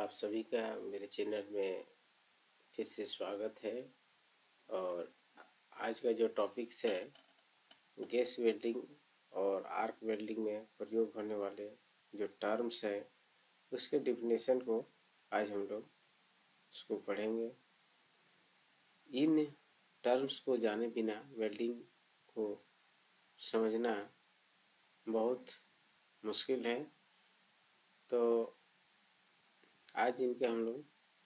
आप सभी का मेरे चैनल में फिर से स्वागत है। और आज का जो टॉपिक्स है गैस वेल्डिंग और आर्क वेल्डिंग में प्रयोग होने वाले जो टर्म्स हैं उसके डिफिनेशन को आज हम लोग उसको पढ़ेंगे। इन टर्म्स को जाने बिना वेल्डिंग को समझना बहुत मुश्किल है, तो आज इनके हम लोग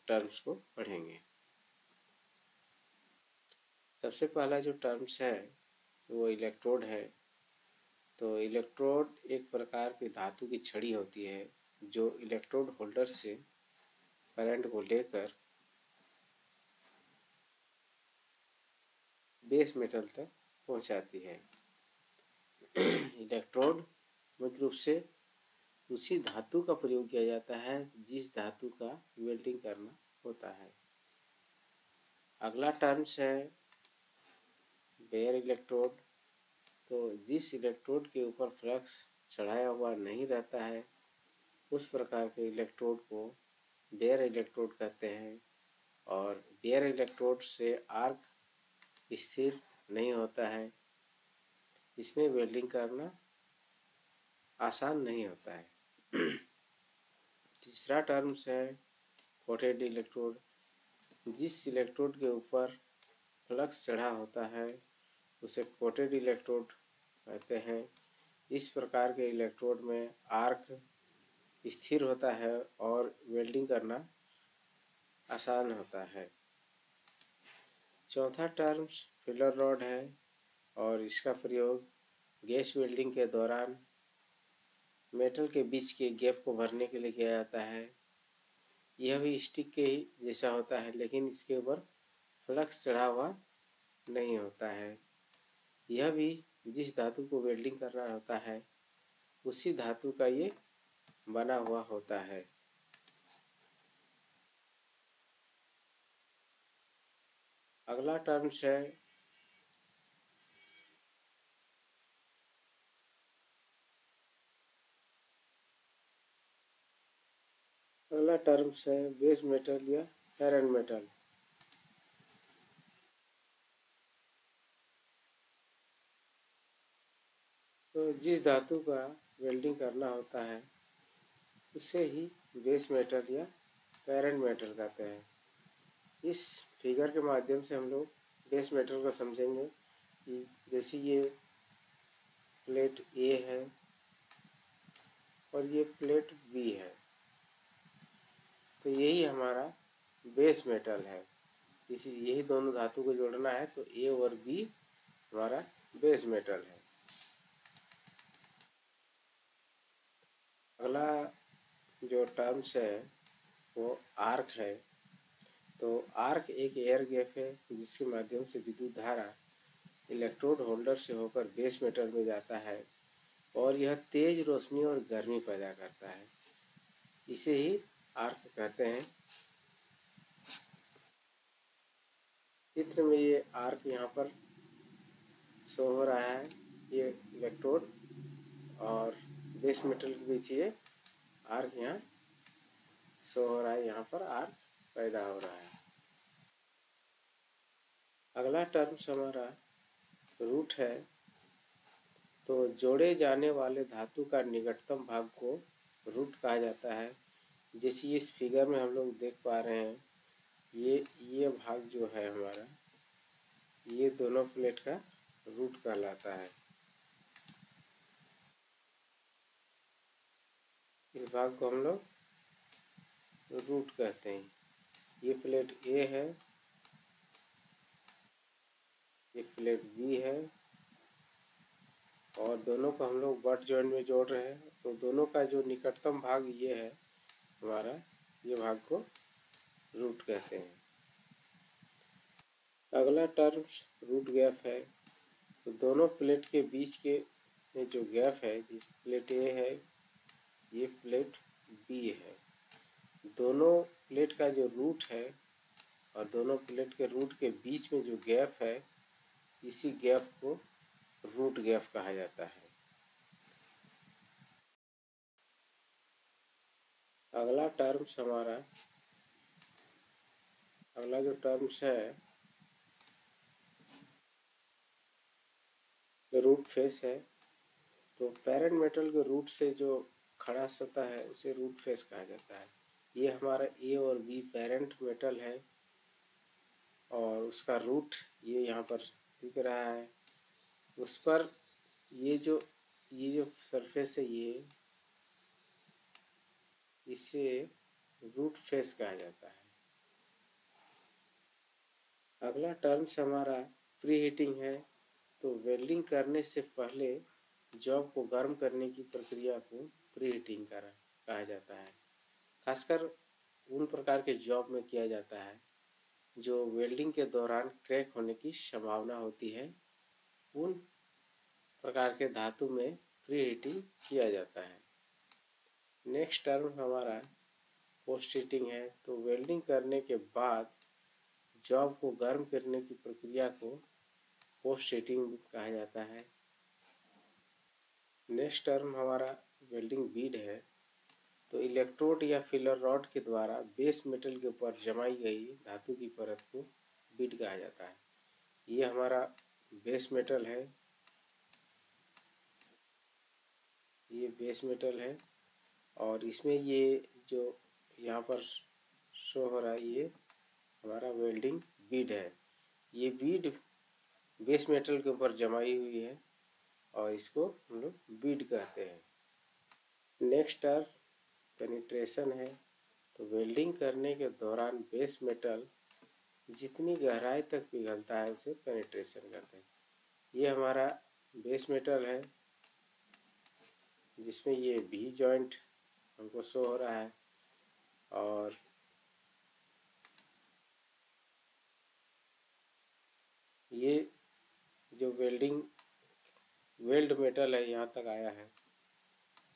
टर्म्स को पढ़ेंगे। सबसे पहला जो टर्म्स है वो इलेक्ट्रोड है। तो इलेक्ट्रोड एक प्रकार की धातु की छड़ी होती है जो इलेक्ट्रोड होल्डर से करंट को लेकर बेस मेटल तक पहुंचाती है। इलेक्ट्रोड मुख्य रूप से उसी धातु का प्रयोग किया जाता है जिस धातु का वेल्डिंग करना होता है। अगला टर्म्स है बेयर इलेक्ट्रोड। तो जिस इलेक्ट्रोड के ऊपर फ्लक्स चढ़ाया हुआ नहीं रहता है उस प्रकार के इलेक्ट्रोड को बेयर इलेक्ट्रोड कहते हैं। और बेयर इलेक्ट्रोड से आर्क स्थिर नहीं होता है, इसमें वेल्डिंग करना आसान नहीं होता है। तीसरा टर्म्स है कोटेड इलेक्ट्रोड। जिस इलेक्ट्रोड के ऊपर फ्लक्स चढ़ा होता है उसे कोटेड इलेक्ट्रोड कहते हैं। इस प्रकार के इलेक्ट्रोड में आर्क स्थिर होता है और वेल्डिंग करना आसान होता है। चौथा टर्म्स फिलर रॉड है और इसका प्रयोग गैस वेल्डिंग के दौरान मेटल के बीच के गैप को भरने के लिए किया जाता है। यह भी स्टिक के ही जैसा होता है लेकिन इसके ऊपर फ्लक्स चढ़ा हुआ नहीं होता है। यह भी जिस धातु को वेल्डिंग करना होता है उसी धातु का ये बना हुआ होता है। अगला टर्म्स है बेस मेटल या आयरन मेटल। तो जिस धातु का वेल्डिंग करना होता है उसे ही बेस मेटल या आयरन मेटल कहते हैं। इस फिगर के माध्यम से हम लोग बेस मेटल को समझेंगे कि जैसे ये प्लेट ए है और ये प्लेट बी है, तो यही हमारा बेस मेटल है। इसी यही दोनों धातु को जोड़ना है तो ए और बी हमारा बेस मेटल है। अगला जो टर्म्स है वो आर्क है। तो आर्क एक एयर गैप है जिसके माध्यम से विद्युत धारा इलेक्ट्रोड होल्डर से होकर बेस मेटल में जाता है और यह तेज रोशनी और गर्मी पैदा करता है। इसे ही आर्क कहते हैं। चित्र में ये आर्क यहाँ पर शो हो रहा है। ये इलेक्ट्रोड और बेस मेटल के बीच ये आर्क यहाँ शो हो रहा है। यहाँ पर आर्क पैदा हो रहा है। अगला टर्म्स हमारा रूट है। तो जोड़े जाने वाले धातु का निकटतम भाग को रूट कहा जाता है। जैसे इस फिगर में हम लोग देख पा रहे हैं ये भाग जो है हमारा ये दोनों प्लेट का रूट कहलाता है। इस भाग को हम लोग रूट कहते हैं। ये प्लेट ए है, ये प्लेट बी है और दोनों को हम लोग बट जॉइंट में जोड़ रहे हैं। तो दोनों का जो निकटतम भाग ये है हमारा, ये भाग को रूट कहते हैं। अगला टर्म्स रूट गैप है। तो दोनों प्लेट के बीच के में जो गैप है, जिस प्लेट ए है ये प्लेट बी है, दोनों प्लेट का जो रूट है और दोनों प्लेट के रूट के बीच में जो गैप है इसी गैप को रूट गैप कहा जाता है। अगला टर्म्स हमारा अगला जो टर्म्स है रूट फेस है। तो पेरेंट मेटल के रूट से जो खड़ा सतह है उसे रूट फेस कहा जाता है। ये हमारा ए और बी पेरेंट मेटल है और उसका रूट ये यहाँ पर दिख रहा है। उस पर ये जो सरफेस है ये इसे रूट फेस कहा जाता है। अगला टर्म्स हमारा प्री हीटिंग है। तो वेल्डिंग करने से पहले जॉब को गर्म करने की प्रक्रिया को प्री हीटिंग कहा जाता है। खासकर उन प्रकार के जॉब में किया जाता है जो वेल्डिंग के दौरान क्रैक होने की संभावना होती है। उन प्रकार के धातु में प्री हीटिंग किया जाता है। नेक्स्ट टर्म हमारा पोस्ट हीटिंग है। तो वेल्डिंग करने के बाद जॉब को गर्म करने की प्रक्रिया को पोस्ट हीटिंग कहा जाता है। नेक्स्ट टर्म हमारा वेल्डिंग बीड है। तो इलेक्ट्रोड या फिलर रॉड के द्वारा बेस मेटल के ऊपर जमाई गई धातु की परत को बीड कहा जाता है। ये हमारा बेस मेटल है, ये बेस मेटल है और इसमें ये जो यहाँ पर शो हो रहा है ये हमारा वेल्डिंग बीड है। ये बीड बेस मेटल के ऊपर जमाई हुई है और इसको हम लोग बीड कहते हैं। नेक्स्ट टर्म पेनिट्रेशन है। तो वेल्डिंग करने के दौरान बेस मेटल जितनी गहराई तक पिघलता है उसे पेनिट्रेशन कहते हैं। ये हमारा बेस मेटल है जिसमें ये भी जॉइंट हमको शो हो रहा है और ये जो वेल्ड मेटल है यहाँ तक आया है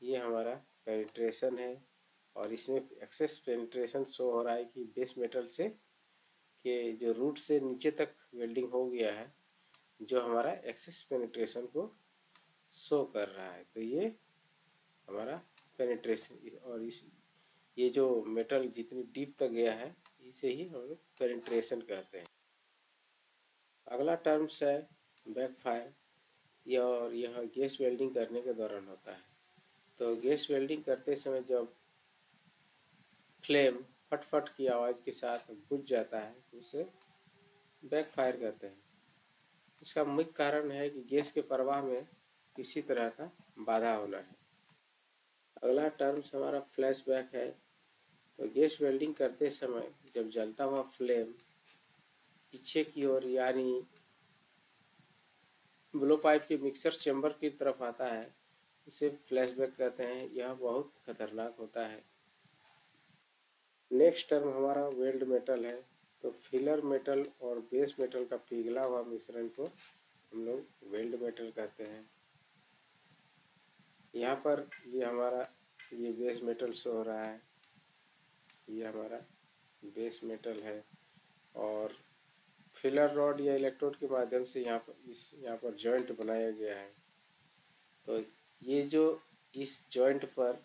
ये हमारा पेनिट्रेशन है और इसमें एक्सेस पेनिट्रेशन शो हो रहा है कि बेस मेटल से के जो रूट से नीचे तक वेल्डिंग हो गया है जो हमारा एक्सेस पेनिट्रेशन को शो कर रहा है। तो ये हमारा पेनिट्रेशन और ये जो मेटल जितनी डीप तक गया है इसे ही हम लोग पेनिट्रेशन कहते हैं। अगला टर्म्स है बैकफायर और यह गैस वेल्डिंग करने के दौरान होता है। तो गैस वेल्डिंग करते समय जब फ्लेम फट की आवाज़ के साथ बुझ जाता है तो उसे बैकफायर कहते हैं। इसका मुख्य कारण है कि गैस के प्रवाह में किसी तरह का बाधा होना है। अगला टर्म्स हमारा फ्लैशबैक है। तो गैस वेल्डिंग करते समय जब जलता हुआ फ्लेम पीछे की ओर यानी ब्लो पाइप के मिक्सर चैम्बर की तरफ आता है इसे फ्लैशबैक कहते हैं। यह बहुत खतरनाक होता है। नेक्स्ट टर्म हमारा वेल्ड मेटल है। तो फिलर मेटल और बेस मेटल का पिघला हुआ मिश्रण को हम लोग वेल्ड मेटल कहते हैं। यहाँ पर ये हमारा ये बेस मेटल शो हो रहा है, ये हमारा बेस मेटल है और फिलर रॉड या इलेक्ट्रोड के माध्यम से यहाँ पर जॉइंट बनाया गया है। तो ये जो इस जॉइंट पर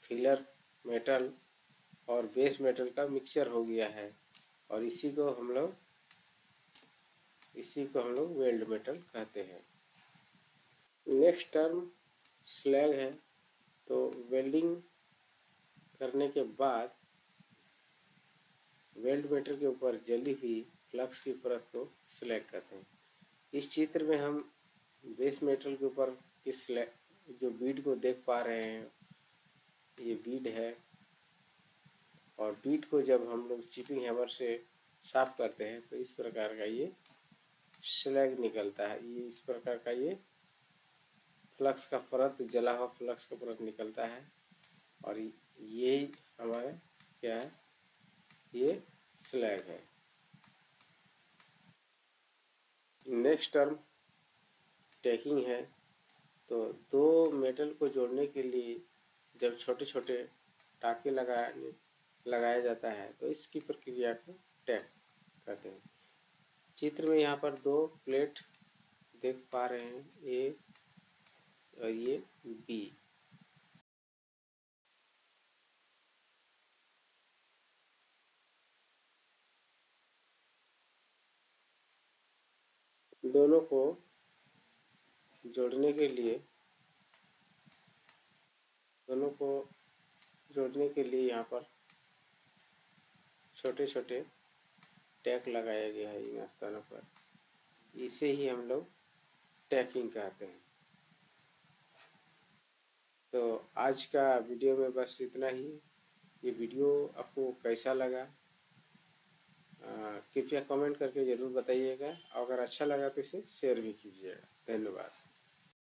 फिलर मेटल और बेस मेटल का मिक्सचर हो गया है और इसी को हम लोग वेल्ड मेटल कहते हैं। नेक्स्ट टर्म स्लैग है। तो वेल्डिंग करने के बाद वेल्ड मेटल के ऊपर जली हुई फ्लक्स की परत को स्लैग कहते हैं। इस चित्र में हम बेस मेटल के ऊपर इस जो बीड को देख पा रहे हैं ये बीड है और बीड को जब हम लोग चिपिंग हैमर से साफ करते हैं तो इस प्रकार का ये स्लैग निकलता है। ये इस प्रकार का ये फ्लक्स का परत जला हुआ फ्लक्स का परत निकलता है और ये हमारा क्या है ये स्लैग है। नेक्स्ट टर्म टैकिंग है। तो दो मेटल को जोड़ने के लिए जब छोटे छोटे टाँके लगाया जाता है तो इसकी प्रक्रिया को टैक कहते हैं। चित्र में यहाँ पर दो प्लेट देख पा रहे हैं, ए और ये बी। दोनों को जोड़ने के लिए यहाँ पर छोटे छोटे टैग लगाया गया है इन स्थानों पर। इसे ही हम लोग टैगिंग कहते हैं। तो आज का वीडियो में बस इतना ही। ये वीडियो आपको कैसा लगा कृपया कमेंट करके ज़रूर बताइएगा। अगर अच्छा लगा तो इसे शेयर भी कीजिएगा। धन्यवाद।